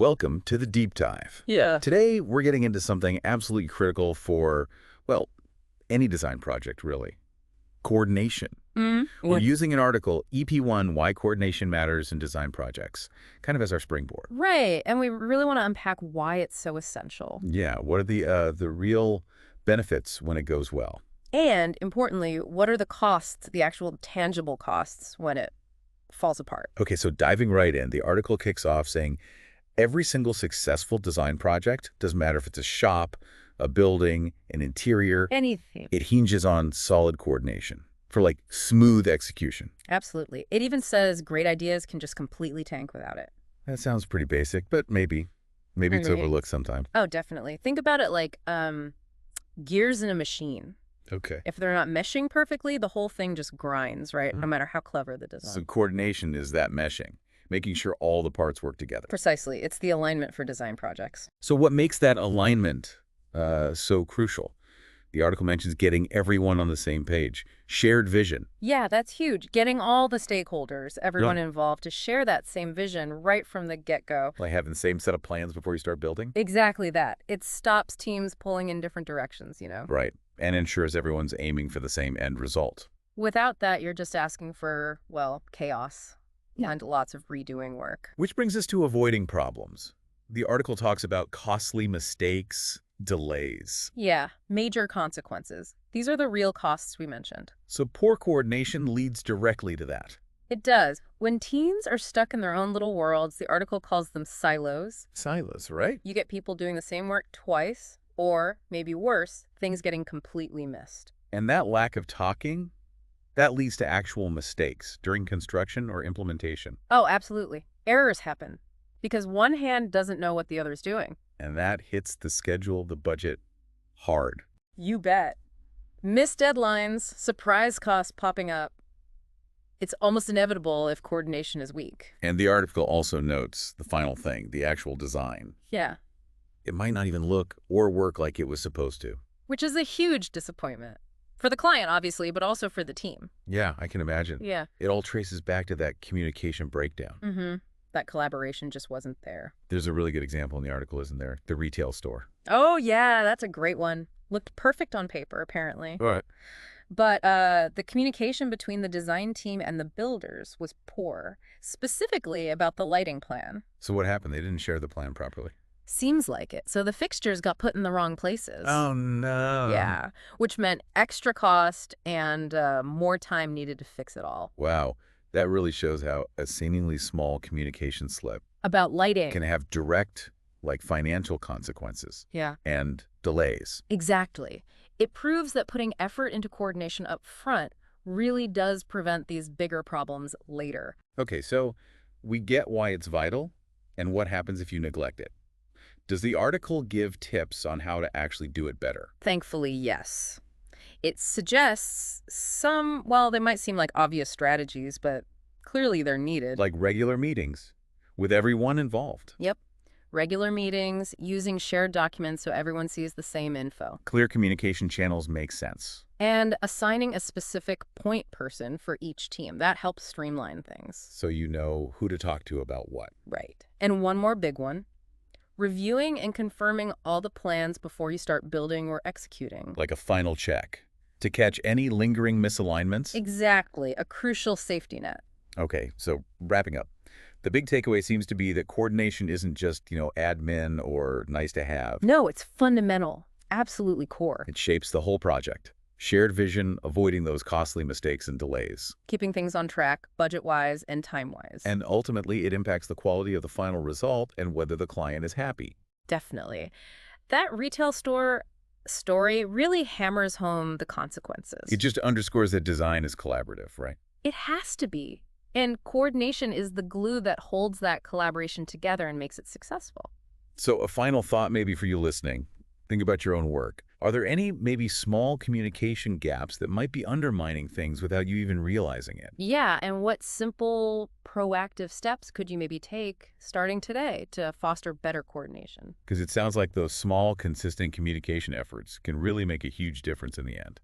Welcome to the deep dive. Yeah. Today, we're getting into something absolutely critical for, well, any design project, really. Coordination. We're using an article, EP1, Why Coordination Matters in Design Projects, kind of as our springboard. Right. And we really want to unpack why it's so essential. Yeah, what are the real benefits when it goes well? And importantly, what are the costs, the actual tangible costs when it falls apart? Okay, so diving right in, the article kicks off saying, every single successful design project, doesn't matter if it's a shop, a building, an interior, Anything. it hinges on solid coordination for like smooth execution. Absolutely. It even says great ideas can just completely tank without it. That sounds pretty basic, but maybe it's Right. overlooked sometimes. Oh, definitely. Think about it like gears in a machine. Okay. If they're not meshing perfectly, the whole thing just grinds, right? No matter how clever the design. So coordination is that meshing, making sure all the parts work together. Precisely. It's the alignment for design projects. So what makes that alignment so crucial? The article mentions getting everyone on the same page, shared vision. Yeah, that's huge. Getting all the stakeholders, everyone involved, to share that same vision right from the get-go. Like having the same set of plans before you start building? Exactly that. It stops teams pulling in different directions, you know? Right. And ensures everyone's aiming for the same end result. Without that, you're just asking for, well, chaos and lots of redoing work. Which brings us to avoiding problems. The article talks about costly mistakes, delays. Yeah, major consequences. These are the real costs we mentioned. So poor coordination leads directly to that. It does. When teams are stuck in their own little worlds, the article calls them silos. Silos, right? You get people doing the same work twice, or, maybe worse, things getting completely missed. And that lack of talking, that leads to actual mistakes during construction or implementation. Oh, absolutely. Errors happen because one hand doesn't know what the other's doing. And that hits the schedule, the budget, hard. You bet. Missed deadlines, surprise costs popping up. It's almost inevitable if coordination is weak. And the article also notes the final thing, the actual design. Yeah, It might not even look or work like it was supposed to. which is a huge disappointment. For the client, obviously, but also for the team. Yeah, I can imagine. Yeah. It all traces back to that communication breakdown. That collaboration just wasn't there. There's a really good example in the article, isn't there? The retail store. Oh, yeah, that's a great one. Looked perfect on paper, apparently. All right. But the communication between the design team and the builders was poor, specifically about the lighting plan. So what happened? They didn't share the plan properly. Seems like it. So the fixtures got put in the wrong places. Oh, no. Yeah, which meant extra cost and more time needed to fix it all. Wow. That really shows how a seemingly small communication slip About lighting. can have direct, like, financial consequences Yeah, and delays. exactly. It proves that putting effort into coordination up front really does prevent these bigger problems later. Okay, so we get why it's vital and what happens if you neglect it. Does the article give tips on how to actually do it better? Thankfully, yes. It suggests some, well, they might seem like obvious strategies, but clearly they're needed. Like regular meetings with everyone involved. Yep. Regular meetings, using shared documents so everyone sees the same info. Clear communication channels make sense. And assigning a specific point person for each team. That helps streamline things. So you know who to talk to about what. Right. And one more big one. Reviewing and confirming all the plans before you start building or executing. Like a final check to catch any lingering misalignments. Exactly. A crucial safety net. Okay, so wrapping up. The big takeaway seems to be that coordination isn't just, admin or nice to have. No, it's fundamental. Absolutely core. It shapes the whole project. Shared vision, avoiding those costly mistakes and delays. Keeping things on track, budget-wise and time-wise. And ultimately, it impacts the quality of the final result and whether the client is happy. Definitely. That retail store story really hammers home the consequences. It just underscores that design is collaborative, right? It has to be. And coordination is the glue that holds that collaboration together and makes it successful. So a final thought maybe for you listening. Think about your own work. Are there any maybe small communication gaps that might be undermining things without you even realizing it? Yeah, and what simple, proactive steps could you maybe take starting today to foster better coordination? Because it sounds like those small, consistent communication efforts can really make a huge difference in the end.